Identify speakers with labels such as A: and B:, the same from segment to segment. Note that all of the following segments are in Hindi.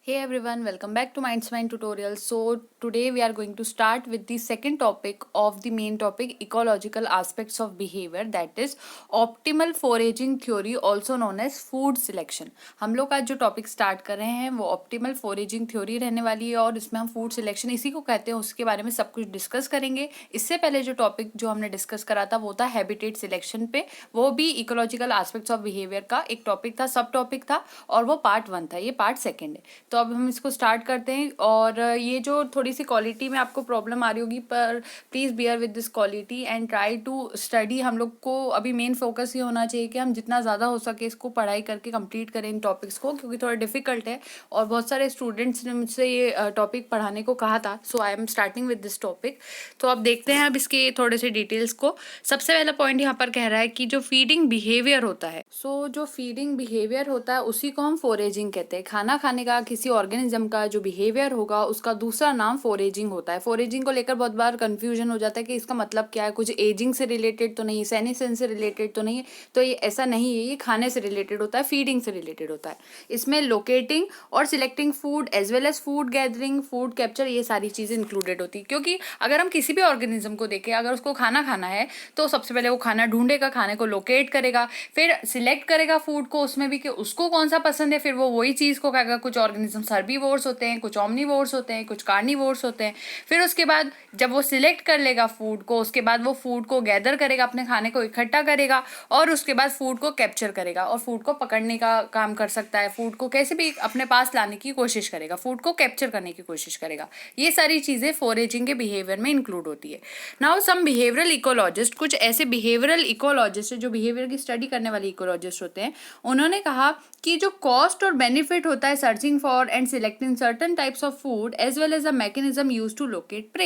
A: Hey everyone, welcome back to Minds Mind Tutorial. So today we are going to start with the second topic of the main topic, ecological aspects of behavior, that is optimal foraging theory also known as food selection. हम लोग आज जो टॉपिक स्टार्ट कर रहे हैं वो ऑप्टिमल फॉरेजिंग थ्योरी रहने वाली है और इसमें हम फूड सिलेक्शन इसी को कहते हैं उसके बारे में सब कुछ डिस्कस करेंगे। इससे पहले जो टॉपिक जो हमने डिस्कस करा था वो था हैबिटेट सिलेक्शन पे, वो भी इकोलॉजिकल एस्पेक्ट्स ऑफ बिहेवियर का एक टॉपिक था, सब टॉपिक था और वो पार्ट 1 था, ये पार्ट 2 है। तो अब हम इसको स्टार्ट करते हैं और ये जो थोड़ी सी क्वालिटी में आपको प्रॉब्लम आ रही होगी पर please bear with this quality and try to study. हम लोग को अभी मेन फोकस ये होना चाहिए कि हम जितना ज़्यादा हो सके इसको पढ़ाई करके कंप्लीट करें इन टॉपिक्स को, क्योंकि थोड़ा डिफिकल्ट है और बहुत सारे स्टूडेंट्स ने मुझसे ये टॉपिक पढ़ाने को कहा था। So I am starting with this topic. तो अब देखते हैं अब इसके थोड़े से डिटेल्स को। सबसे पहला पॉइंट यहाँ पर कह रहा है कि जो फीडिंग बिहेवियर होता है, जो फीडिंग बिहेवियर होता है उसी को हम फोरेजिंग कहते हैं। खाना खाने का किसी ऑर्गेनिज्म का जो बिहेवियर होगा उसका दूसरा नाम फोरेजिंग होता है। फोरेजिंग को लेकर बहुत बार कंफ्यूजन हो जाता है कि इसका मतलब क्या है, कुछ एजिंग से रिलेटेड तो नहीं, सेनेसेंस से रिलेटेड तो नहीं है। तो ये ऐसा नहीं है, ये खाने से रिलेटेड होता है, फीडिंग से रिलेटेड होता है। इसमें लोकेटिंग और selecting food as well as food gathering, food capture, ये सारी चीज़ें इंक्लूडेड होती है। क्योंकि अगर हम किसी भी ऑर्गेनिज्म को देखें, अगर उसको खाना खाना है तो सबसे पहले वो खाना ढूंढेगा, खाने को लोकेट करेगा, फिर सिलेक्ट करेगा फूड को उसमें भी कि उसको कौन सा पसंद है, फिर वो वही चीज़ को खाएगा। कुछ ऑर्गेनिज्म हर्बीवोर्स होते हैं, कुछ ऑमनीवोर्स होते हैं, कुछ कार्निवोर्स होते हैं। फिर उसके बाद जब वो सिलेक्ट कर लेगा फूड को, उसके बाद वो फूड को गैदर करेगा, अपने खाने को इकट्ठा करेगा और उसके बाद फूड को कैप्चर करेगा और फूड को पकड़ने का काम कर सकता है, फूड को कैसे भी अपने पास लाने की कोशिश करेगा, फूड को कैप्चर करने की कोशिश करेगा। ये सारी चीज़ें फोरेजिंग के बिहेवियर में इंक्लूड होती है। नाउ सम बिहेवियरल इकोलॉजिस्ट, कुछ ऐसे बिहेवियरल इकोलॉजिस्ट जो बिहेवियर की स्टडी करने वाले इकोलॉजिस्ट होते हैं, उन्होंने कहा कि जो कॉस्ट और बेनिफिट होता है searching for and selecting certain types of food as well as a mechanism use to locate prey.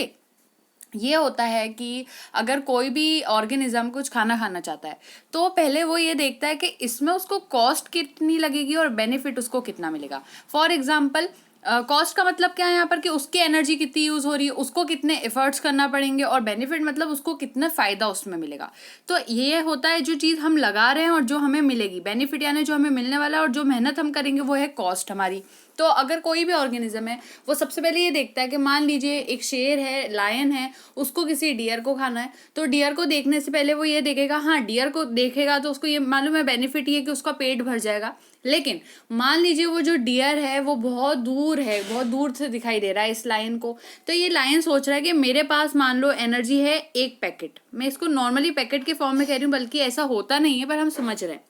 A: ये होता है कि अगर कोई भी ऑर्गेनिज्म कुछ खाना खाना चाहता है तो पहले वो ये देखता है कि इसमें उसको कॉस्ट कितनी लगेगी और बेनिफिट उसको कितना मिलेगा। फॉर एग्जाम्पल, कॉस्ट का मतलब क्या है यहाँ पर कि उसकी एनर्जी कितनी यूज़ हो रही है, उसको कितने एफर्ट्स करना पड़ेंगे, और बेनिफिट मतलब उसको कितना फ़ायदा उसमें मिलेगा। तो ये होता है जो चीज़ हम लगा रहे हैं और जो हमें मिलेगी, बेनिफिट यानी जो हमें मिलने वाला है, और जो मेहनत हम करेंगे वो है कॉस्ट हमारी। तो अगर कोई भी ऑर्गेनिज्म है वो सबसे पहले ये देखता है कि मान लीजिए एक शेर है, लायन है, उसको किसी डियर को खाना है, तो डियर को देखने से पहले वो ये देखेगा, हाँ डियर को देखेगा तो उसको ये मालूम है बेनिफिट ये कि उसका पेट भर जाएगा। लेकिन मान लीजिए वो जो डियर है वो बहुत दूर है, बहुत दूर से दिखाई दे रहा है इस लायन को, तो ये लायन सोच रहा है कि मेरे पास मान लो एनर्जी है 1 पैकेट। मैं इसको नॉर्मली पैकेट के फॉर्म में कह रही हूँ, बल्कि ऐसा होता नहीं है पर हम समझ रहे हैं।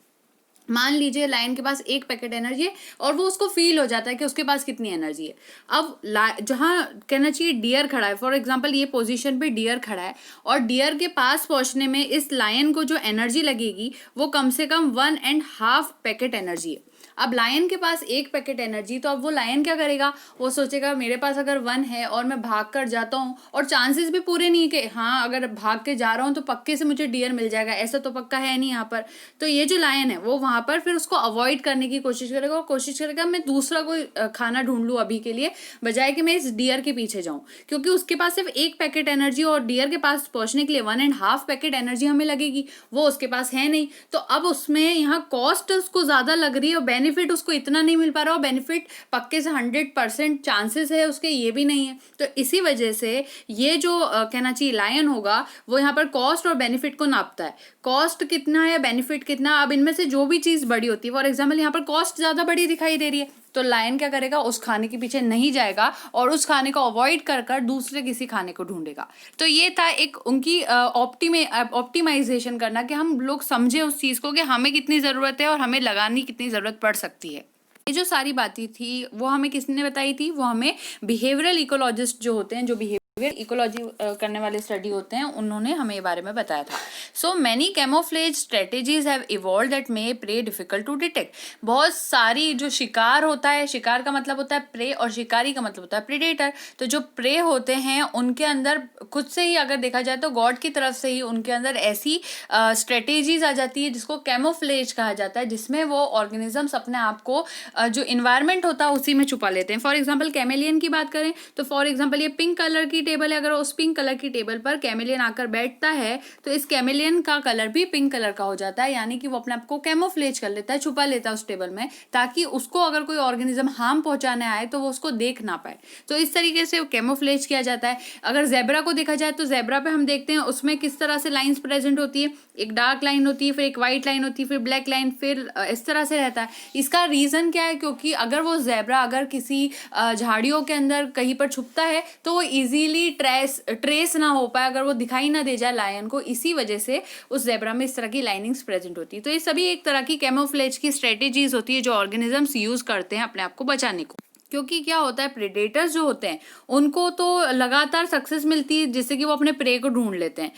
A: मान लीजिए लायन के पास 1 पैकेट एनर्जी है और वो उसको फील हो जाता है कि उसके पास कितनी एनर्जी है। अब जहाँ कहना चाहिए डियर खड़ा है, फॉर एग्जांपल ये पोजीशन पे डियर खड़ा है और डियर के पास पहुंचने में इस लायन को जो एनर्जी लगेगी वो कम से कम 1.5 पैकेट एनर्जी है। अब लायन के पास 1 पैकेट एनर्जी, तो अब वो लायन क्या करेगा, वो सोचेगा मेरे पास अगर 1 है और मैं भाग कर जाता हूँ, और चांसेस भी पूरे नहीं कि हाँ अगर भाग के जा रहा हूँ तो पक्के से मुझे डियर मिल जाएगा, ऐसा तो पक्का है नहीं यहाँ पर। तो ये जो लायन है वो वहाँ पर फिर उसको अवॉइड करने की कोशिश करेगा और कोशिश करेगा मैं दूसरा कोई खाना ढूंढ लूँ अभी के लिए, बजाय कि मैं इस डियर के पीछे जाऊँ, क्योंकि उसके पास सिर्फ 1 पैकेट एनर्जी और डियर के पास पहुंचने के लिए 1.5 पैकेट एनर्जी हमें लगेगी, वो उसके पास है नहीं। तो अब उसमें यहाँ कॉस्ट उसको ज़्यादा लग रही है और बेनिफिट उसको इतना नहीं मिल पा रहा, और बेनिफिट पक्के से 100% चांसेस है उसके ये भी नहीं है। तो इसी वजह से ये जो कहना चाहिए लायन होगा वो यहाँ पर कॉस्ट और बेनिफिट को नापता है, कॉस्ट कितना है बेनिफिट कितना। अब इनमें से जो भी चीज़ बड़ी होती है, फॉर एग्जाम्पल यहाँ पर कॉस्ट ज़्यादा बड़ी दिखाई दे रही है, तो लायन क्या करेगा, उस खाने के पीछे नहीं जाएगा और उस खाने को अवॉइड कर कर दूसरे किसी खाने को ढूंढेगा। तो ये था एक उनकी ऑप्टिमाइजेशन करना, कि हम लोग समझे उस चीज़ को कि हमें कितनी ज़रूरत है और हमें लगाने की कितनी ज़रूरत पड़ सकती है। ये जो सारी बातें थी वो हमें किसने बताई थी, वो हमें बिहेवियरल इकोलॉजिस्ट जो होते हैं, जो बिहेवियर इकोलॉजी करने वाले स्टडी होते हैं, उन्होंने हमें ये बारे में बताया था। So many camouflage strategies have evolve that may prey difficult to detect. बहुत सारी जो शिकार होता है, शिकार का मतलब होता है प्रे और शिकारी का मतलब होता है प्रेडेटर। तो जो प्रे होते हैं उनके अंदर खुद से ही अगर देखा जाए तो गॉड की तरफ से ही उनके अंदर ऐसी स्ट्रेटेजीज आ जाती है जिसको कैमोफ्लेज कहा जाता है, जिसमें वो ऑर्गेनिजम्स अपने आप को जो इन्वायरमेंट होता है उसी में छुपा लेते हैं। फॉर एग्जाम्पल कैमेलियन की बात करें तो फॉर एग्जाम्पल ये पिंक कलर की टेबल है, अगर उस पिंक कलर की टेबल पर कैमेलियन आकर बैठता है तो इस कैमेलियन का कलर भी पिंक कलर का हो जाता है, यानी कि वो अपने आप को कैमोफ्लेज कर लेता है, छुपा लेता है उस टेबल में, ताकि उसको अगर कोई ऑर्गेनिज्म हार्म पहुंचाने आए तो वो उसको देख ना पाए। तो इस तरीके से कैमोफ्लेज किया जाता है। अगर जेब्रा को देखा जाए तो जेब्रा पे हम देखते हैं उसमें किस तरह से लाइंस प्रेजेंट होती है, एक डार्क लाइन होती है, फिर एक व्हाइट लाइन होती है, फिर ब्लैक लाइन, फिर इस तरह से रहता है। इसका रीजन क्या है, क्योंकि अगर वो जेब्रा अगर किसी झाड़ियों के अंदर कहीं पर छुपता है तो वो इजीली ट्रेस ना हो पाए, अगर वो दिखाई ना दे जाए लायन को, इसी वजह से उस जेब्रा में इस तरह की लाइनिंग्स प्रेजेंट होती है। तो ये सभी एक तरह की कैमोफ्लेज की स्ट्रेटेजीज होती है जो ऑर्गेनिजम्स यूज करते हैं अपने आप को बचाने को। क्योंकि क्या होता है, प्रेडेटर्स जो होते हैं उनको तो लगातार सक्सेस मिलती है जिससे कि वो अपने प्रे को ढूंढ लेते हैं।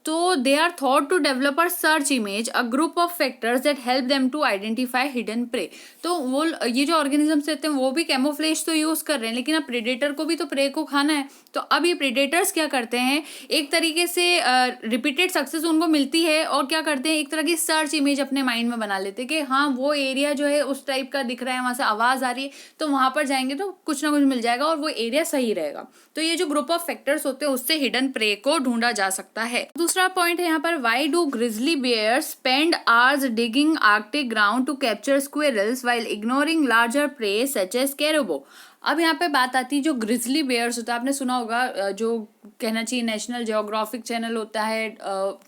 A: तो they are thought to develop a search image, a group of factors that help them to identify hidden prey. तो वो ये जो ऑर्गेनिजम्स रहते हैं वो भी कैमोफ्लेज तो यूज कर रहे हैं, लेकिन अब प्रेडेटर को भी तो प्रे को खाना है। तो अब ये प्रेडेटर्स क्या करते हैं, एक तरीके से रिपीटेड सक्सेस उनको मिलती है और क्या करते हैं, एक तरह की सर्च इमेज अपने माइंड में बना लेते हैं कि हाँ वो एरिया जो है उस टाइप का दिख रहा है, वहां से आवाज आ रही है, तो वहां पर जाएंगे तो कुछ ना कुछ मिल जाएगा और वो एरिया सही रहेगा। तो ये जो ग्रुप ऑफ फैक्टर्स होते हैं उससे हिडन प्रे को ढूंढा जा सकता है। दूसरा पॉइंट है यहाँ पर, why do grizzly bears spend hours digging Arctic ground to capture squirrels while ignoring larger prey such as caribou. अब यहाँ पे बात आती है जो ग्रिजली बेयर्स होता है, आपने सुना होगा, जो कहना चाहिए नेशनल जियोग्राफिक चैनल होता है,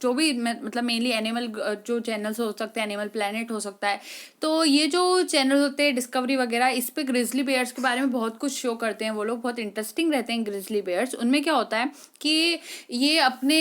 A: जो भी मतलब मेनली एनिमल जो चैनल्स हो सकते हैं, एनिमल प्लेनेट हो सकता है, तो ये जो चैनल होते हैं डिस्कवरी वगैरह, इस पे ग्रिजली बेयर्स के बारे में बहुत कुछ शो करते हैं वो लोग, बहुत इंटरेस्टिंग रहते हैं ग्रिजली बेयर्स। उनमें क्या होता है कि ये अपने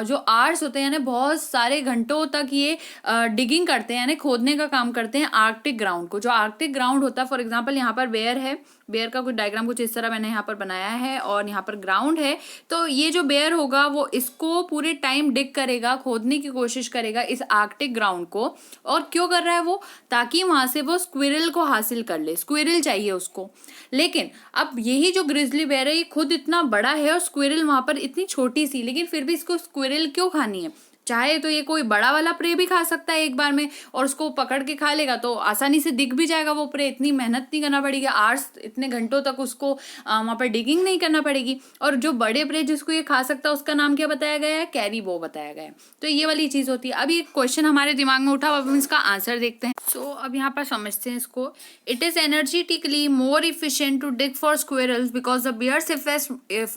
A: जो आर्स होते हैं यानी बहुत सारे घंटों तक ये डिगिंग करते हैं, यानी खोदने का काम करते हैं आर्कटिक ग्राउंड को। जो आर्कटिक ग्राउंड होता है, फॉर एग्जाम्पल यहाँ पर बेयर है, बेयर का कुछ डायग्राम कुछ इस तरह मैंने यहाँ पर बनाया है और यहाँ पर ग्राउंड है। तो ये जो बेयर होगा वो इसको पूरे टाइम डिग करेगा, खोदने की कोशिश करेगा इस आर्कटिक ग्राउंड को। और क्यों कर रहा है वो, ताकि वहां से वो स्क्विरल को हासिल कर ले, स्क्विरल चाहिए उसको। लेकिन अब यही जो ग्रिजली बेयर है ये खुद इतना बड़ा है और स्क्विरल वहां पर इतनी छोटी सी, लेकिन फिर भी इसको स्क्विरल क्यों खानी है? चाहे तो ये कोई बड़ा वाला प्रे भी खा सकता है एक बार में और उसको पकड़ के खा लेगा तो आसानी से दिख भी जाएगा वो प्रे, इतनी मेहनत नहीं करना पड़ेगी, आर्स इतने घंटों तक उसको वहां पर डिगिंग नहीं करना पड़ेगी। और जो बड़े प्रे जिसको ये खा सकता है उसका नाम क्या बताया गया है, कैरिबो बताया गया है। तो ये वाली चीज होती है। अब ये क्वेश्चन हमारे दिमाग में उठा, अब हम इसका आंसर देखते हैं। सो अब यहाँ पर समझते हैं इसको। It is energetically more efficient to dig for squirrels because the bears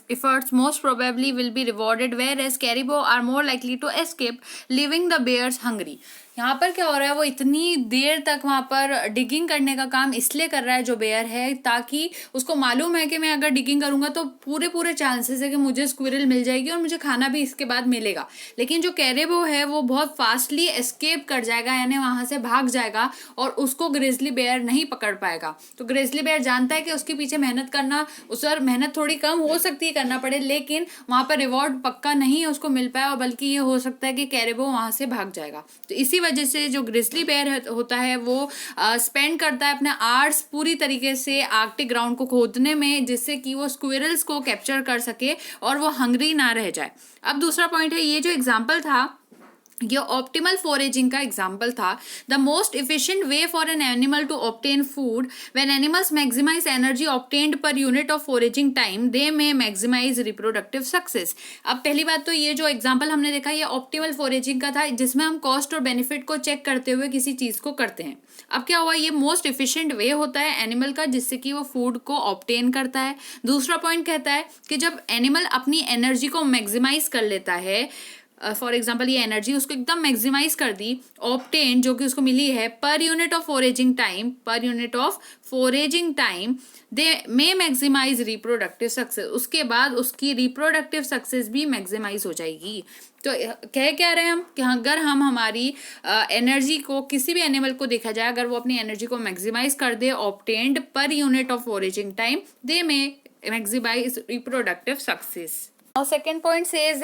A: efforts most probably will be rewarded, whereas caribou are more likely to escape, leaving the bears hungry. यहाँ पर क्या हो रहा है, वो इतनी देर तक वहां पर डिगिंग करने का काम इसलिए कर रहा है जो बेयर है, ताकि उसको मालूम है कि मैं अगर डिगिंग करूंगा तो पूरे पूरे चांसेस है कि मुझे स्क्विरल मिल जाएगी और मुझे खाना भी इसके बाद मिलेगा। लेकिन जो कैरेबो है वो बहुत फास्टली एस्केप कर जाएगा, यानी वहां से भाग जाएगा और उसको ग्रिजली बेयर नहीं पकड़ पाएगा। तो ग्रिजली बेयर जानता है कि उसके पीछे मेहनत करना, उस पर मेहनत थोड़ी कम हो सकती है करना पड़े, लेकिन वहां पर रिवॉर्ड पक्का नहीं है उसको मिल पाया, और बल्कि ये हो सकता है कि कैरेबो वहां से भाग जाएगा। तो इसी वजह से जो ग्रिजली बेयर होता है वो स्पेंड करता है अपने आवर्स पूरी तरीके से आर्कटिक ग्राउंड को खोदने में, जिससे कि वो स्क्विरल्स को कैप्चर कर सके और वो हंग्री ना रह जाए। अब दूसरा पॉइंट है, ये जो एग्जांपल था ये ऑप्टिमल फॉरेजिंग का एग्जाम्पल था। The most efficient way for an animal to obtain food when animals maximise energy obtained per unit of foraging time they may maximise reproductive success. अब पहली बात तो ये जो एग्जाम्पल हमने देखा ये ऑप्टिमल फॉरेजिंग का था, जिसमें हम कॉस्ट और बेनिफिट को चेक करते हुए किसी चीज को करते हैं। अब क्या हुआ, ये मोस्ट इफिशिएंट वे होता है एनिमल का जिससे कि वो फूड को ऑब्टेन करता है। दूसरा पॉइंट कहता है कि जब एनिमल अपनी एनर्जी को मैक्सिमाइज कर लेता है, फॉर एग्जाम्पल ये एनर्जी उसको एकदम मैक्सिमाइज कर दी, ऑब्टेन जो कि उसको मिली है per unit of foraging time, per unit of foraging time they may maximise reproductive success, उसके बाद उसकी रिप्रोडक्टिव सक्सेस भी मैक्सिमाइज हो जाएगी। तो कह क्या रहे हैं हम कि अगर हम हमारी एनर्जी को, किसी भी एनिमल को देखा जाए, अगर वो अपनी एनर्जी को मैक्सिमाइज कर दे obtained per unit of foraging time, they may maximise reproductive success. Now second point says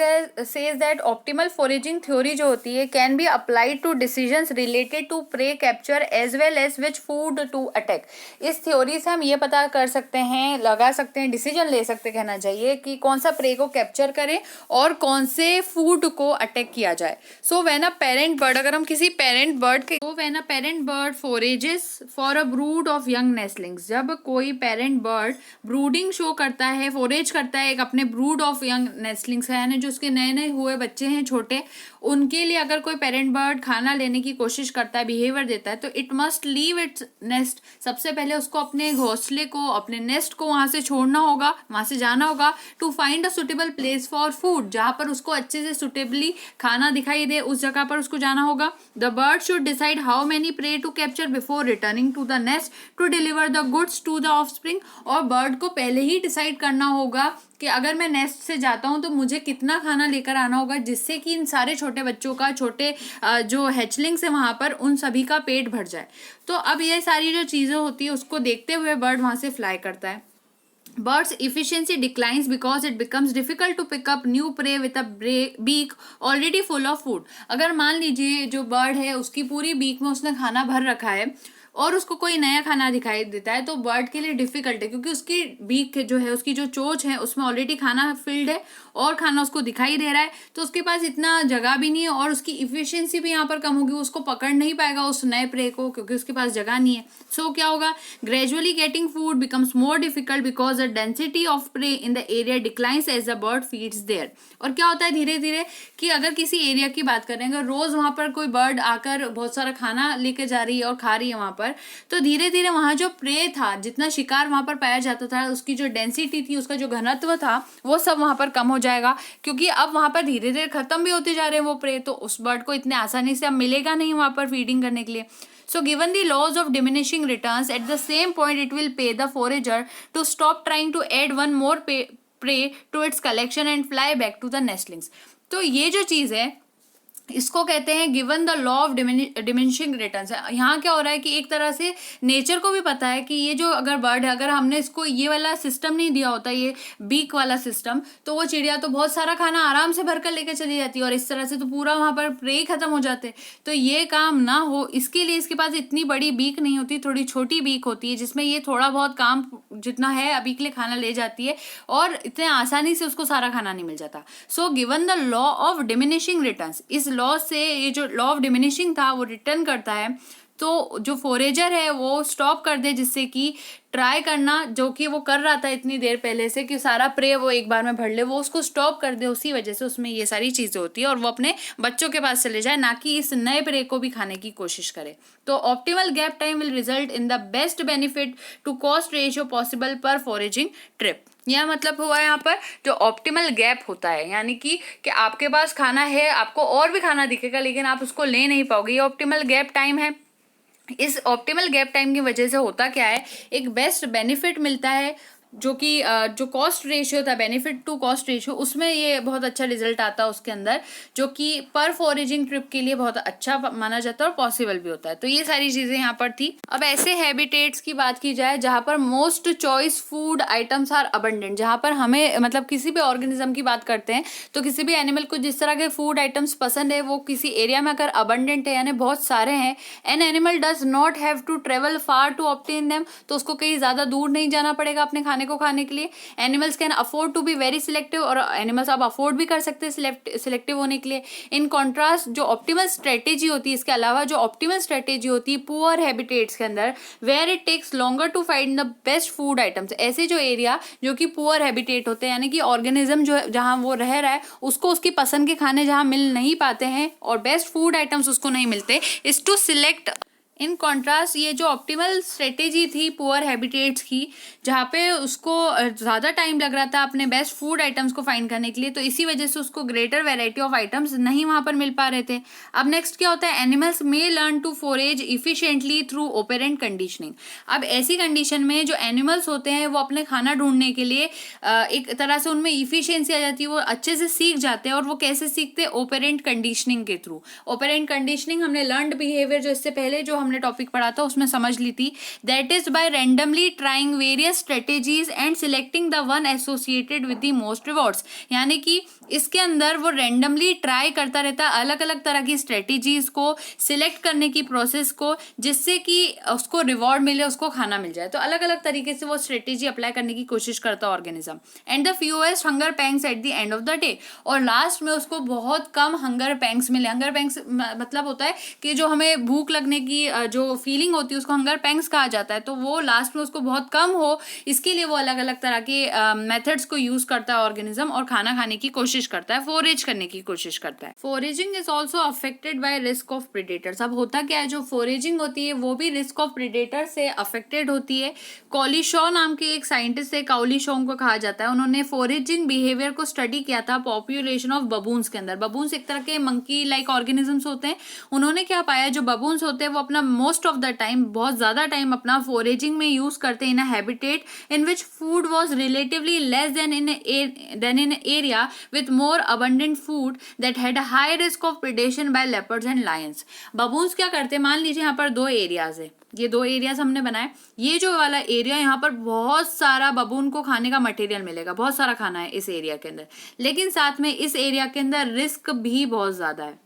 A: that optimal foraging theory जो होती है can be applied to decisions related to prey capture as well as which food to attack. इस थ्योरी से हम ये पता कर सकते हैं, लगा सकते हैं, डिसीजन ले सकते कहना चाहिए कि कौन सा प्रे को कैप्चर करें और कौन से फूड को अटैक किया जाए. So when a parent bird, अगर हम किसी पेरेंट बर्ड के when a parent bird forages for a brood of young nestlings, जब कोई पेरेंट बर्ड ब्रूडिंग शो करता है, फोरेज करता है एक अपने ब्रूड ऑफ यंग नेस्टलिंग्स है, यानी जो उसके नए नए हुए बच्चे हैं छोटे, उनके लिए अगर कोई पेरेंट बर्ड खाना लेने की कोशिश करता है, बिहेवियर देता है, तो it must leave its nest. सबसे पहले उसको अपने घोंसले को, अपने नेस्ट को वहां से छोड़ना होगा, वहां से जाना होगा to find a suitable place for food. जहां पर उसको अच्छे से सुटेबली खाना दिखाई दे उस जगह पर उसको जाना होगा. The bird should decide how many prey to capture before returning to the nest to deliver the goods to the offspring. और बर्ड को पहले ही डिसाइड करना होगा कि अगर मैं नेस्ट से जाता हूं तो मुझे कितना खाना लेकर आना होगा, जिससे कि इन सारे छोटे बच्चों का, छोटे जो हैचलिंग्स है वहां पर, उन सभी का पेट भर जाए. तो अब ये सारी जो चीजें होती है उसको देखते हुए बर्ड वहां से फ्लाई करता है. Bird's efficiency declines because it becomes difficult to pick up new prey with a beak already full of food. अगर मान लीजिए जो बर्ड है उसकी पूरी बीक में उसने खाना भर रखा है और उसको कोई नया खाना दिखाई देता है, तो बर्ड के लिए डिफिकल्ट है, क्योंकि उसकी बीक जो है, उसकी जो चोंच है, उसमें ऑलरेडी खाना फिल्ड है और खाना उसको दिखाई दे रहा है, तो उसके पास इतना जगह भी नहीं है और उसकी इफिशियंसी भी यहाँ पर कम होगी. उसको पकड़ नहीं पाएगा उस नए प्रे को, क्योंकि उसके पास जगह नहीं है. सो क्या होगा, gradually getting food becomes more difficult because the density of prey in the area declines as the bird feeds there. और क्या होता है धीरे धीरे कि अगर किसी एरिया की बात करें, अगर रोज वहां पर कोई बर्ड आकर बहुत सारा खाना लेके जा रही है और खा रही है वहां पर, तो धीरे धीरे वहां जो प्रे था, जितना शिकार वहां पर पाया जाता था, उसकी जो डेंसिटी थी, उसका जो घनत्व था, वो सब वहां पर कम हो जाएगा, क्योंकि अब वहां पर धीरे धीरे खत्म भी होते जा रहे हैं वो प्रे. तो उस बर्ड को इतने आसानी से अब मिलेगा नहीं वहां पर फीडिंग करने के लिए. So given the laws of diminishing returns, at the same point it will pay the forager to stop trying to add one more prey to its collection and fly back to the nestlings. तो ये जो चीज है इसको कहते हैं given the law of diminishing returns. यहाँ क्या हो रहा है कि एक तरह से नेचर को भी पता है कि ये जो अगर बर्ड है, अगर हमने इसको ये वाला सिस्टम नहीं दिया होता, ये बीक वाला सिस्टम, तो वो चिड़िया तो बहुत सारा खाना आराम से भरकर लेकर चली जाती है और इस तरह से तो पूरा वहाँ पर प्रे खत्म हो जाते. तो ये काम ना हो, इसके लिए इसके पास इतनी बड़ी बीक नहीं होती, थोड़ी छोटी बीक होती है, जिसमें ये थोड़ा बहुत काम जितना है अभी के लिए खाना ले जाती है और इतने आसानी से उसको सारा खाना नहीं मिल जाता. So given the law of diminishing returns, इस लॉ से ये जो लॉ ऑफ डिमिनिशिंग था वो रिटर्न करता है, तो जो फोरेजर है वो स्टॉप कर दे, जिससे कि ट्राई करना जो कि वो कर रहा था इतनी देर पहले से कि सारा प्रे वो एक बार में भर ले, वो उसको स्टॉप कर दे. उसी वजह से उसमें ये सारी चीजें होती है और वो अपने बच्चों के पास चले जाए, ना कि इस नए प्रे को भी खाने की कोशिश करे. तो optimal gap time will result in the best benefit to cost ratio possible per foraging trip. यह मतलब हुआ यहाँ पर जो ऑप्टिमल गैप होता है, यानी कि आपके पास खाना है, आपको और भी खाना दिखेगा लेकिन आप उसको ले नहीं पाओगे, ये ऑप्टिमल गैप टाइम है. इस ऑप्टिमल गैप टाइम की वजह से होता क्या है, एक बेस्ट बेनिफिट मिलता है, जो कि जो कॉस्ट रेशियो था, बेनिफिट टू कॉस्ट रेशियो, उसमें ये बहुत अच्छा रिजल्ट आता है उसके अंदर, जो कि पर फॉरेजिंग ट्रिप के लिए बहुत अच्छा माना जाता है और पॉसिबल भी होता है. तो ये सारी चीजें यहाँ पर थी. अब ऐसे हैबिटेट्स की बात की जाए जहाँ पर most choice food items are abundant, जहाँ पर हमें मतलब किसी भी ऑर्गेनिज्म की बात करते हैं तो किसी भी एनिमल को जिस तरह के फूड आइटम्स पसंद है, वो किसी एरिया में अगर अबंडेंट है यानी बहुत सारे हैं, an animal does not have to travel far to obtain them, तो उसको कहीं ज्यादा दूर नहीं जाना पड़ेगा अपने खाने को खाने के लिए. Animals can afford to be very selective, और एनिमल्स आप अफोर्ड भी कर सकते हैं सिलेक्टिव होने के लिए. इन कॉन्ट्रास्ट जो ऑप्टिमल स्ट्रेटेजी होती है, इसके अलावा जो ऑप्टिमल स्ट्रेटेजी होती है पुअर हैबिटेट्स के अंदर, where it takes longer to find the best food items, ऐसे जो एरिया जो कि पुअर हैबिटेट होते हैं, यानी कि ऑर्गेनिज्म जो जहां वो रह रहा है उसको उसकी पसंद के खाने जहां मिल नहीं पाते हैं और बेस्ट फूड आइटम्स उसको नहीं मिलते, is to select. In contrast ये जो ऑप्टिमल स्ट्रेटेजी थी पुअर हैबिटेट्स की, जहाँ पे उसको ज़्यादा टाइम लग रहा था अपने बेस्ट फूड आइटम्स को फाइंड करने के लिए, तो इसी वजह से उसको ग्रेटर वैरायटी ऑफ आइटम्स नहीं वहाँ पर मिल पा रहे थे. अब नेक्स्ट क्या होता है, animals may learn to forage efficiently through operant conditioning. अब ऐसी कंडीशन में जो एनिमल्स होते हैं वो अपने खाना ढूंढने के लिए एक तरह से उनमें इफिशियंसी आ जाती है, वो अच्छे से सीख जाते हैं. और वो कैसे सीखते हैं, ओपेरेंट कंडीशनिंग के थ्रू. ओपेरेंट कंडीशनिंग हमने लर्नड बिहेवियर जो इससे पहले जो हमने टॉपिक पढ़ा था उसमें समझ ली थी, that is by randomly trying various strategies and selecting the one associated with the most rewards. यानी कि इसके अंदर वो रैंडमली ट्राई करता रहता है अलग अलग तरह की स्ट्रेटेजीज को, सिलेक्ट करने की प्रोसेस को, जिससे कि उसको रिवॉर्ड मिले, उसको खाना मिल जाए। तो अलग अलग तरीके से वो स्ट्रेटेजी अप्लाई करने की कोशिश करता है organism. And the fewest hunger pangs at the end of the day, और लास्ट में उसको बहुत कम हंगर पैंग्स मिले। हंगर पैंग्स मतलब होता है कि जो हमें भूख लगने की जो फीलिंग होती है उसको हंगर पैंग्स कहा जाता है। तो वो लास्ट में उसको बहुत कम हो, इसके लिए वो अलग अलग तरह के मेथड्स को यूज करता है ऑर्गेनिज्म, और खाना खाने की कोशिश करता है, फोरेज करने की कोशिश करता है। Foraging is also affected by risk of predators. अब होता क्या है, जो फोरेजिंग होती है वो भी रिस्क ऑफ प्रेडेटर से अफेक्टेड होती है। कॉलीशॉ नाम के एक साइंटिस्ट है, कॉलीशॉ को कहा जाता है, उन्होंने फोरेजिंग बिहेवियर को स्टडी किया था पॉपुलेशन ऑफ बबून्स के अंदर। बबून्स एक तरह के मंकी लाइक ऑर्गेनिजम्स होते हैं। उन्होंने क्या पाया, जो बबून्स होते हैं वो अपना मोस्ट ऑफ द टाइम, बहुत ज्यादा टाइम अपना फोरेजिंग में यूज करते हैं in a habitat in which food was relatively less than in area with more abundant food that had a high risk of predation by leopards and lions। Baboons क्या करते हैं, मान लीजिए यहाँ पर दो एरियाज है, ये दो एरियाज हमने बनाए। ये जो वाला एरिया, यहाँ पर बहुत सारा बबून को खाने का मटेरियल मिलेगा, बहुत सारा खाना है इस एरिया के अंदर, लेकिन साथ में इस एरिया के अंदर रिस्क भी बहुत ज्यादा है,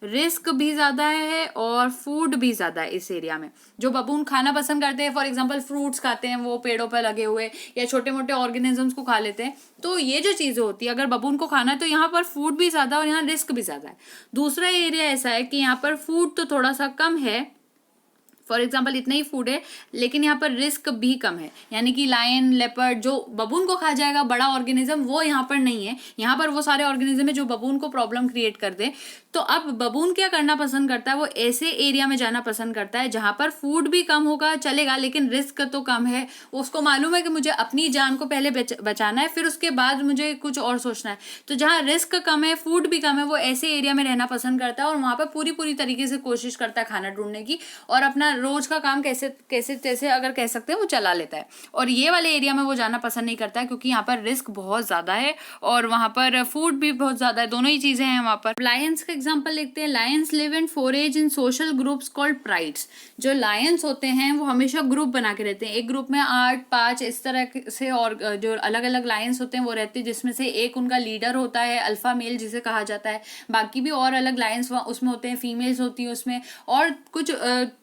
A: रिस्क भी ज्यादा है और फूड भी ज्यादा है इस एरिया में। जो बबून खाना पसंद करते हैं, फॉर एग्जांपल फ्रूट्स खाते हैं, वो पेड़ों पर लगे हुए या छोटे मोटे ऑर्गेनिजम्स को खा लेते हैं। तो ये जो चीजें होती है, अगर बबून को खाना है तो यहाँ पर फूड भी ज्यादा और यहाँ रिस्क भी ज्यादा है। दूसरा एरिया ऐसा है कि यहाँ पर फूड तो थोड़ा सा कम है, फॉर एग्जाम्पल इतना ही फूड है, लेकिन यहाँ पर रिस्क भी कम है। यानी कि लायन, लेपर्ड जो बबून को खा जाएगा, बड़ा ऑर्गेनिज्म, वो यहाँ पर नहीं है। यहाँ पर वो सारे ऑर्गेनिज्म है जो बबून को प्रॉब्लम क्रिएट कर दे। तो अब बबून क्या करना पसंद करता है, वो ऐसे एरिया में जाना पसंद करता है जहां पर फूड भी कम होगा, चलेगा, लेकिन रिस्क तो कम है। उसको मालूम है कि मुझे अपनी जान को पहले बचाना है, फिर उसके बाद मुझे कुछ और सोचना है। तो जहां रिस्क कम है, फूड भी कम है, वो ऐसे एरिया में रहना पसंद करता है और वहां पर पूरी तरीके से कोशिश करता है खाना ढूंढने की, और अपना रोज का काम कैसे अगर कह सकते हैं वो चला लेता है। और ये वाले एरिया में वो जाना पसंद नहीं करता है, क्योंकि यहाँ पर रिस्क बहुत ज्यादा है और वहां पर फूड भी बहुत ज्यादा है, दोनों ही चीजें हैं वहां पर। लायंस का एग्जांपल लिखते हैं। Lions live and forage in social groups called prides. जो लायंस होते हैं वो हमेशा ग्रुप बना के रहते हैं, एक ग्रुप में 8, 5 इस तरह से, और जो अलग अलग लायंस होते हैं वो रहते हैं, जिसमें से एक उनका लीडर होता है, अल्फा मेल जिसे कहा जाता है। बाकी भी और अलग लायंस उसमें होते हैं, फीमेल्स होती है उसमें, और कुछ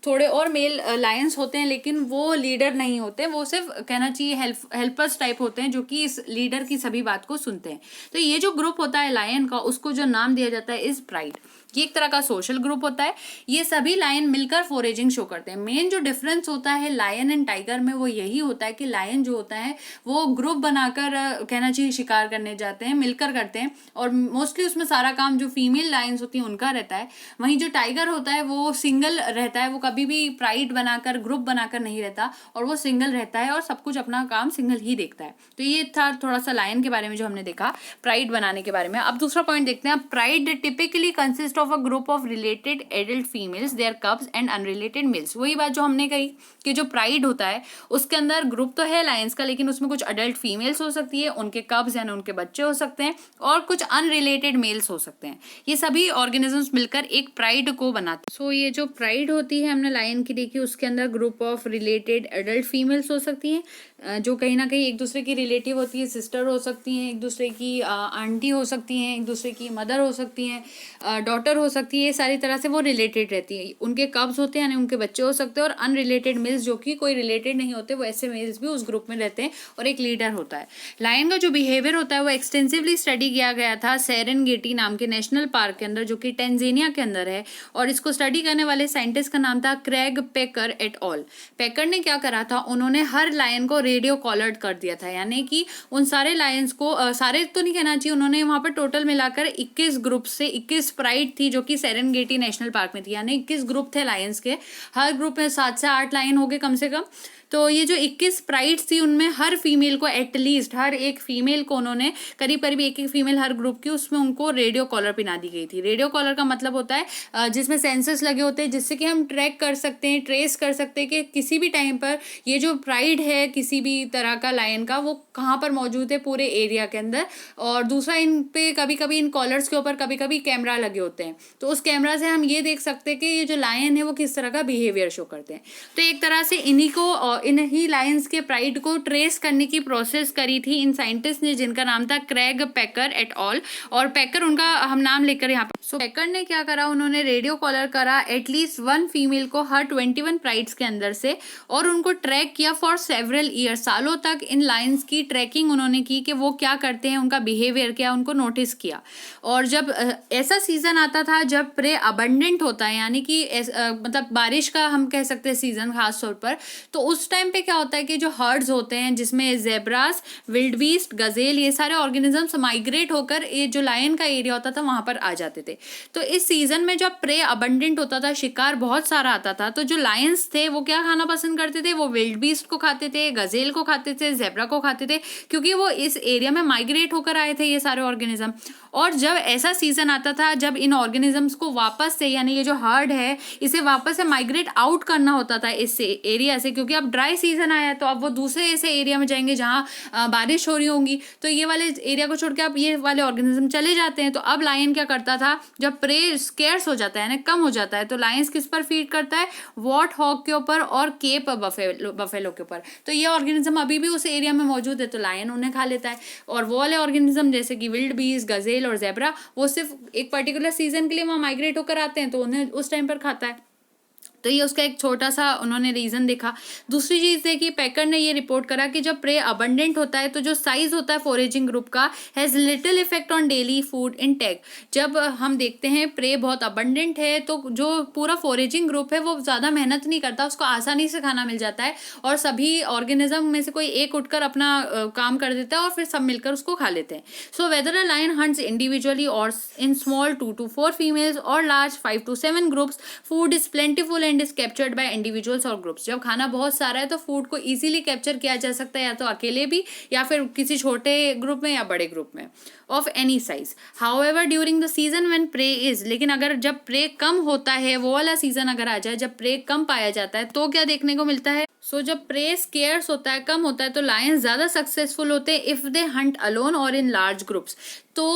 A: थोड़े और मेल लायंस होते हैं, लेकिन वो लीडर नहीं होते, वो सिर्फ कहना चाहिए हेल्पर्स टाइप होते हैं, जो कि इस लीडर की सभी बात को सुनते हैं। तो ये जो ग्रुप होता है लायन का, उसको जो नाम दिया जाता है इज प्राइड। ये एक तरह का सोशल ग्रुप होता है। ये सभी लायन मिलकर फोरेजिंग शो करते हैं। मेन जो डिफरेंस होता है लायन एंड टाइगर में वो यही होता है कि लायन जो होता है वो ग्रुप बनाकर कहना चाहिए शिकार करने जाते हैं, मिलकर करते हैं, और मोस्टली उसमें सारा काम जो फीमेल लायंस होती है उनका रहता है। वहीं जो टाइगर होता है वो सिंगल रहता है, वो कभी भी प्राइड बनाकर, ग्रुप बनाकर नहीं रहता, और वो सिंगल रहता है और सब कुछ अपना काम सिंगल ही देखता है। तो ये था थोड़ा सा लायन के बारे में जो हमने देखा, प्राइड बनाने के बारे में। अब दूसरा पॉइंट देखते हैं। Pride typically consist of a group of related adult females, their cubs and unrelated males. वही बात जो हमने कही कि जो प्राइड होता है उसके अंदर ग्रुप तो है लायंस का, लेकिन उसमें कुछ अडल्ट फीमेल्स हो सकती है, उनके कब्स यानी उनके बच्चे हो सकते हैं, और कुछ अनरिलेटेड मेल्स हो सकते हैं। ये सभी ऑर्गेनिजम्स मिलकर एक प्राइड को बनाते हैं। सो ये जो प्राइड होती है हमने लायन की देखी, उसके अंदर group of related adult females हो सकती हैं, जो कहीं ना कहीं एक दूसरे की रिलेटिव होती है, सिस्टर हो सकती हैं, एक दूसरे की आंटी हो सकती हैं, एक दूसरे की मदर हो सकती हैं, डॉटर हो सकती है। ये सारी तरह से वो रिलेटेड रहती है। उनके कब्स होते हैं यानी उनके बच्चे हो सकते हैं, और अनरिलेटेड मेल्स जो कि कोई रिलेटेड नहीं होते, वो ऐसे मेल्स भी उस ग्रुप में रहते हैं, और एक लीडर होता है। लायन का जो बिहेवियर होता है वो एक्सटेंसिवली स्टडी किया गया था सेरेनगेटी नाम के नेशनल पार्क के अंदर, जो कि टेंजानिया के अंदर है, और इसको स्टडी करने वाले साइंटिस्ट का नाम था Craig picker at all. Picker ने क्या करा था, उन्होंने हर लायन को रेडियो कॉलर्ड कर दिया था, यानी कि उन सारे लायंस को सारे तो नहीं कहना चाहिए, उन्होंने वहां पर टोटल मिलाकर 21 ग्रुप से 21 प्राइड थी जो कि सेरेनगेटी नेशनल पार्क में थी, यानी 21 ग्रुप थे लायंस के। हर ग्रुप में 7 से 8 लायन हो गए कम से कम। तो ये जो 21 प्राइड्स थी उनमें हर फीमेल को एटलीस्ट, हर एक फीमेल को उन्होंने करीब एक फीमेल हर ग्रुप की, उसमें उनको रेडियो कॉलर पिना दी गई थी। रेडियो कॉलर का मतलब होता है जिसमें सेंसर्स लगे होते हैं, जिससे कि हम ट्रैक कर सकते हैं, ट्रेस कर सकते हैं कि किसी भी टाइम पर ये जो प्राइड है किसी किसी भी तरह का लायन का वो कहाँ पर मौजूद है पूरे एरिया के अंदर। और दूसरा, इन पे कभी कभी इन कॉलर्स के ऊपर कभी कभी कैमरा लगे होते हैं, तो उस कैमरा से हम ये देख सकते हैं कि ये जो लायन है वो किस तरह का बिहेवियर शो करते हैं। तो एक तरह से इन्हीं लायंस के प्राइड को ट्रेस करने की प्रोसेस करी थी इन साइंटिस्ट ने, जिनका नाम था क्रेग पैकर एट ऑल। और पैकर उनका हम नाम लेकर यहाँ पर। सो पैकर ने क्या करा, उन्होंने रेडियो कॉलर करा एटलीस्ट 1 फीमेल को हर 21 प्राइड्स के अंदर से, और उनको ट्रैक किया फॉर सेवरल ईयर, सालों तक इन लायंस की ट्रैकिंग उन्होंने की कि वो क्या करते हैं, उनका बिहेवियर क्या, उनको नोटिस किया। और जब ऐसा सीजन आता था जब प्रे अबंडेंट होता है, यानी कि मतलब बारिश का हम कह सकते हैं सीजन खास तौर पर, तो उस टाइम पे क्या होता है कि जो हर्ड्स होते हैं जिसमें जेब्रास, विल्डबीस्ट, गजेल, ये सारे ऑर्गेनिजम्स माइग्रेट होकर ये जो लायन का एरिया होता था वहां पर आ जाते थे। तो इस सीजन में जब प्रे अबंडेंट होता था, शिकार बहुत सारा आता था, तो जो लायंस थे वो क्या खाना पसंद करते थे, वो विल्डबीस्ट को खाते थे, गजेल को खाते थे, जेब्रा को खाते थे, क्योंकि वो इस एरिया में माइग्रेट होकर आए थे ये सारे ऑर्गेनिज्म। और जब ऐसा सीजन आता था जब इन ऑर्गेनिजम्स को वापस से, यानी ये जो हर्ड है इसे वापस से माइग्रेट आउट करना होता था इस एरिया से, क्योंकि अब ड्राई सीजन आया तो अब वो दूसरे ऐसे एरिया में जाएंगे जहाँ बारिश हो रही होंगी, तो ये वाले एरिया को छोड़ के अब ये वाले ऑर्गेनिज्म चले जाते हैं। तो अब लायन क्या करता था, जब प्रे स्केर्स हो जाता है यानी कम हो जाता है, तो लायंस किस पर फीड करता है, वॉट हॉक के ऊपर और केप बफेलो के ऊपर। तो ये ऑर्गेनिज्म अभी भी उस एरिया में मौजूद है, तो लायन उन्हें खा लेता है। और वो वाले ऑर्गेनिज्म जैसे कि विल्ड बीज, गजेल और जेब्रा, वो सिर्फ एक पर्टिकुलर सीजन के लिए वहाँ माइग्रेट होकर आते हैं, तो उन्हें उस टाइम पर खाता है। तो ये उसका एक छोटा सा उन्होंने रीजन देखा। दूसरी चीज देखी, पैकर ने ये रिपोर्ट करा कि जब प्रे अबंडेंट होता है तो जो साइज होता है फोरेजिंग ग्रुप का has little effect on daily food intake. जब हम देखते हैं प्रे बहुत अबंडेंट है तो जो पूरा फोरेजिंग ग्रुप है वो ज्यादा मेहनत नहीं करता, उसको आसानी से खाना मिल जाता है, और सभी ऑर्गेनिज्म में से कोई एक उठकर अपना काम कर देता है और फिर सब मिलकर उसको खा लेते हैं। So whether a lion hunts individually और इन स्मॉल 2 to 4 फीमेल्स और large 5 to 7 groups, food is plentiful and is captured by individuals और ग्रुप्स। जब खाना बहुत सारा है तो फूड को इजीली कैप्चर किया जा सकता है, या तो अकेले भी या फिर किसी छोटे ग्रुप में या बड़े ग्रुप में of any size. However during the season when prey is, लेकिन अगर जब प्रे कम होता है, वो वाला सीजन अगर आ जाए जब प्रे कम पाया जाता है, तो क्या देखने को मिलता है। सो जब प्रे स्केर्स होता है, कम होता है, तो लायंस ज्यादा सक्सेसफुल होते हैं इफ दे हंट अलोन और इन लार्ज ग्रुप्स। तो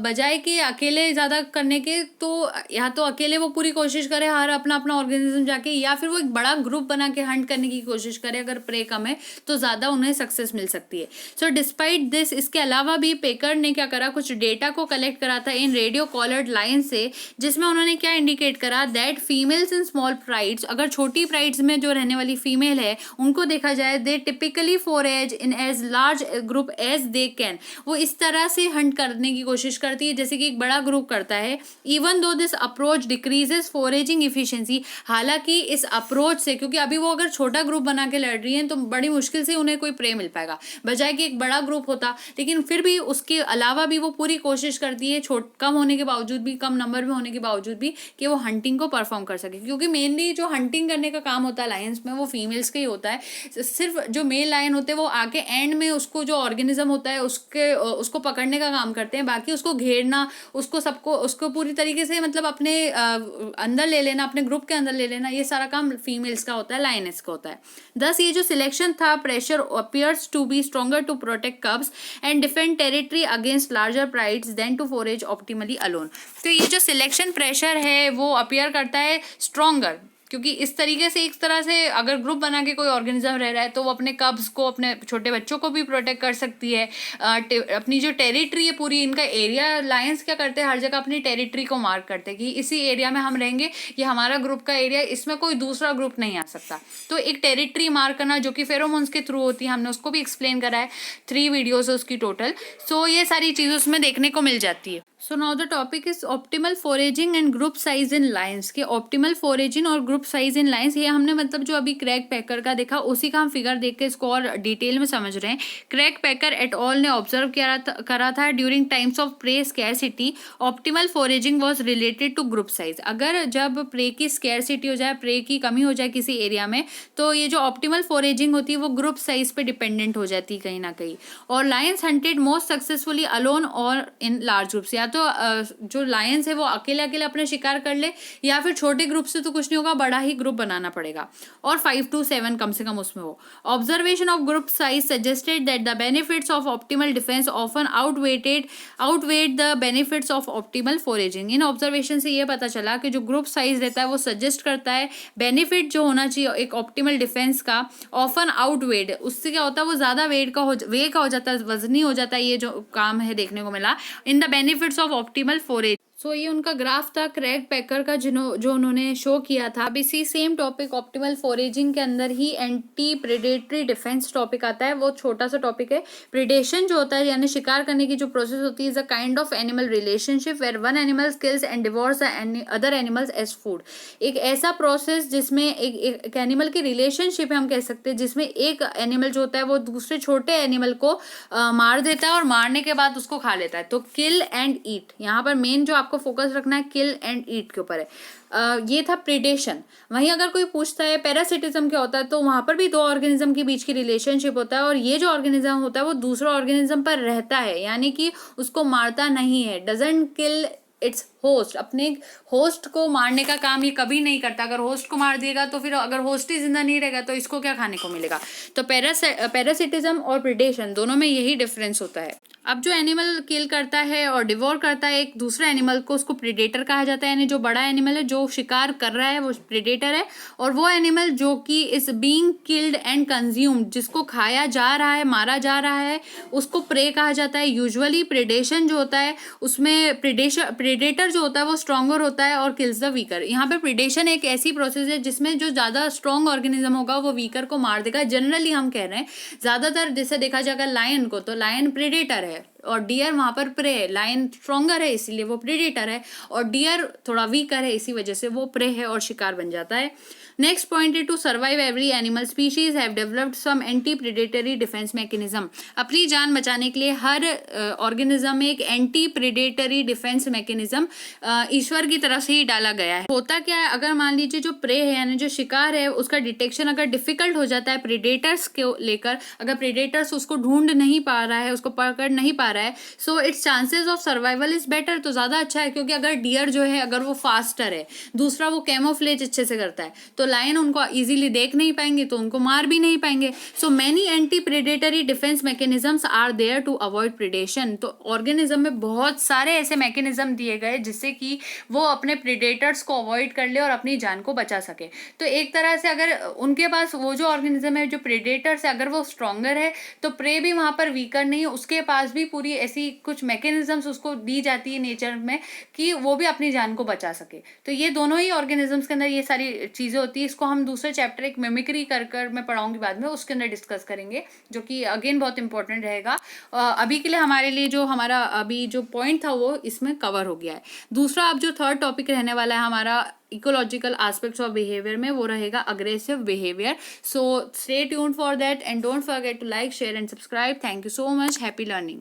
A: बजाय कि अकेले ज्यादा करने के, तो या तो अकेले वो पूरी कोशिश करे हर अपना अपना ऑर्गेनिज्म जाके, या फिर वो एक बड़ा ग्रुप बना के हंट करने की कोशिश करे। अगर प्रे कम है तो ज्यादा उन्हें सक्सेस मिल सकती है। सो डिस्पाइट दिस, इसके अलावा भी पेकर ने क्या करा, कुछ डेटा को कलेक्ट करा था इन रेडियो कॉलर्ड लाइन से, जिसमें उन्होंने क्या इंडिकेट करा, that females in small prides, अगर छोटी प्राइड्स में जो रहने वाली फीमेल है उनको देखा जाए, they typically forage in as large group as they can, वो इस तरह से हंट करने की कोशिश करती है जैसे कि एक बड़ा ग्रुप करता है। Even though this approach decreases foraging efficiency, हालांकि इस अप्रोच से, क्योंकि अभी वो अगर छोटा ग्रुप बना के लड़ रही है तो बड़ी मुश्किल से उन्हें कोई प्रे मिल पाएगा, बजाय कि एक बड़ा ग्रुप होता, लेकिन फिर भी उसके अलावा भी वो पूरी कोशिश करती है, कम होने के बावजूद भी, कम नंबर में होने के बावजूद भी, कि वो हंटिंग को परफॉर्म कर सके। क्योंकि मेनली जो हंटिंग करने का काम होता है लायंस में वो फीमेल्स का ही होता है। सिर्फ जो मेल लायन होते हैं वो आके एंड में उसको जो ऑर्गेनिज्म होता है उसको पकड़ने का काम करते हैं, बाकी उसको घेरना, उसको पूरी तरीके से मतलब अपने अंदर ले लेना, अपने ग्रुप के अंदर ले लेना, ये सारा काम फीमेल्स का होता है, लायनेस का होता है। दस ये जो सिलेक्शन था, pressure appears to be stronger to protect cubs and defend territory against larger prides than to forage optimally alone. तो ये जो सिलेक्शन प्रेशर है वो अपीयर करता है स्ट्रॉन्गर, क्योंकि इस तरीके से, एक तरह से अगर ग्रुप बना के कोई ऑर्गेनिज्म रह रहा है तो वो अपने कब्स को, अपने छोटे बच्चों को भी प्रोटेक्ट कर सकती है। अपनी जो टेरिटरी है पूरी, इनका एरिया, लायंस क्या करते हैं हर जगह अपनी टेरिटरी को मार्क करते हैं कि इसी एरिया में हम रहेंगे, ये हमारा ग्रुप का एरिया, इसमें कोई दूसरा ग्रुप नहीं आ सकता। तो एक टेरिटरी मार्क करना जो कि फेरोमोन्स के थ्रू होती है, हमने उसको भी एक्सप्लेन करा है, 3 वीडियोज है उसकी टोटल। सो ये सारी चीज़ें उसमें देखने को मिल जाती है। So now the topic is optimal foraging and group size in lines. के ऑप्टिमल फोरेजिंग और ग्रुप साइज इन लाइन्स, ये हमने मतलब जो अभी क्रेग पैकर का देखा उसी का हम फिगर देख के इसको और डिटेल में समझ रहे हैं। क्रेग पैकर एट ऑल ने ऑब्जर्व करा था during times of prey scarcity optimal foraging was related to group size. अगर जब प्रे की स्कैरसिटी हो जाए, प्रे की कमी हो जाए किसी एरिया में, तो ये जो ऑप्टिमल फोरेजिंग होती है वो ग्रुप साइज पे डिपेंडेंट हो जाती है कहीं ना कहीं। और lions hunted most successfully alone और इन लार्ज ग्रुप्स, या तो जो लायंस है वो अकेले अकेले अपने शिकार कर ले, या फिर छोटे ग्रुप से तो कुछ नहीं होगा, बड़ा ही ग्रुप बनाना पड़ेगा, और 5 to 7 कम से कम उसमें हो। Observation of group size suggested that the benefits of optimal defence often outweigh the benefits of optimal foraging. इन ऑब्जर्वेशन से ये पता चला कि जो ग्रुप साइज रहता है वो सजेस्ट करता है बेनिफिट जो होना चाहिए एक ऑप्टिमल डिफेंस का, ऑफन आउटवेट, उससे क्या होता है वो ज्यादा वेट का हो जाता है, वजनी हो जाता है, ये जो काम है देखने को मिला in the benefits of optimal forage. So ये उनका ग्राफ था क्रेग पैकर का जो उन्होंने शो किया था। अब इसी सेम टॉपिक ऑप्टिमल फोरेजिंग के अंदर ही एंटी प्रेडेटरी डिफेंस टॉपिक आता है। वो छोटा सा टॉपिक है। प्रिडेशन जो होता है यानी शिकार करने की जो प्रोसेस होती है is a kind of animal relationship where one animal kills and devours other animals as food. एक ऐसा प्रोसेस जिसमें एक एनिमल की रिलेशनशिप है हम कह सकते हैं, जिसमें एक एनिमल जो होता है वो दूसरे छोटे एनिमल को मार देता है और मारने के बाद उसको खा लेता है। तो किल एंड ईट, यहाँ पर मेन जो आपको फोकस रखना है किल एंड ईट के ऊपर है। ये था प्रिडेशन। वहीं अगर कोई पूछता है पैरासिटिज्म क्या होता है, तो वहां पर भी दो ऑर्गेनिज्म के बीच की रिलेशनशिप होता है, और ये जो ऑर्गेनिज्म होता है वो दूसरा ऑर्गेनिज्म पर रहता है, यानी कि उसको मारता नहीं है। डजंट किल इट्स होस्ट, अपने होस्ट को मारने का काम ये कभी नहीं करता। अगर होस्ट को मार दिएगा तो फिर अगर होस्ट ही जिंदा नहीं रहेगा तो इसको क्या खाने को मिलेगा। तो पैरासिटिज्म और प्रिडेशन दोनों में यही डिफरेंस होता है। अब जो एनिमल किल करता है और डिवोर करता है एक दूसरे एनिमल को, उसको प्रिडेटर कहा जाता है। यानी जो बड़ा एनिमल है जो शिकार कर रहा है वो प्रिडेटर है, और वो एनिमल जो कि is being killed and consumed, जिसको खाया जा रहा है, मारा जा रहा है, उसको प्रे कहा जाता है। यूजुअली प्रिडेशन जो होता है उसमें प्रिडेटर जो होता है वो स्ट्रॉन्गर होता है और किल्स द वीकर। यहाँ पे प्रिडेशन एक ऐसी प्रोसेस है जिसमें जो ज्यादा स्ट्रॉन्ग ऑर्गेनिज्म होगा वो वीकर को मार देगा। जनरली हम कह रहे हैं, ज्यादातर जैसे देखा जाएगा लायन को, तो लायन प्रेडेटर है और डियर वहां पर प्रे है। लायन स्ट्रॉन्गर है इसीलिए वो प्रेडेटर है, और डियर थोड़ा वीकर है इसी वजह से वो प्रे है और शिकार बन जाता है। नेक्स्ट पॉइंट है to survive every animal species have developed some anti predatory defence mechanism. अपनी जान बचाने के लिए हर ऑर्गेनिज्म में एक एंटी प्रेडेटरी डिफेंस मैकेनिज्म ईश्वर की तरफ से ही डाला गया है। होता क्या है, अगर मान लीजिए जो प्रे है यानी जो शिकार है उसका डिटेक्शन अगर डिफिकल्ट हो जाता है प्रेडेटर्स को लेकर, अगर प्रेडेटर्स उसको ढूंढ नहीं पा रहा है, उसको पकड़ नहीं पा रहा है, so it's chances of survival is better, तो ज्यादा अच्छा है। क्योंकि अगर डियर जो है अगर वो फास्टर है, दूसरा वो कैमोफ्लेज अच्छे से करता है, तो लायन उनको इजीली देख नहीं पाएंगे तो उनको मार भी नहीं पाएंगे। So many anti predatory defence mechanisms are there to avoid predation. तो ऑर्गेनिज्म में बहुत सारे ऐसे मैकेनिज्म दिए गए जिससे कि वो अपने प्रेडेटर्स को अवॉइड कर ले और अपनी जान को बचा सके। तो एक तरह से अगर उनके पास वो जो ऑर्गेनिज्म है जो प्रेडेटर्स है अगर वो स्ट्रॉन्गर है तो प्रे भी वहां पर वीकर नहीं, उसके पास भी पूरी ऐसी कुछ मैकेनिज्म्स उसको दी जाती है नेचर में कि वो भी अपनी जान को बचा सके। तो ये दोनों ही ऑर्गेनिजम्स के अंदर ये सारी चीजें होती है। इसको हम दूसरे चैप्टर एक मिमिक्री कर मैं पढ़ाऊंगी बाद में, उसके अंदर डिस्कस करेंगे, जो कि अगेन बहुत इंपॉर्टेंट रहेगा। अभी के लिए हमारे लिए जो हमारा अभी जो पॉइंट था वो इसमें कवर हो गया है। दूसरा अब जो थर्ड टॉपिक रहने वाला है हमारा इकोलॉजिकल एस्पेक्ट्स ऑफ बिहेवियर में, वो रहेगा aggressive behaviour. So stay tuned for that and don't forget to like, share and subscribe. Thank you so much. Happy learning.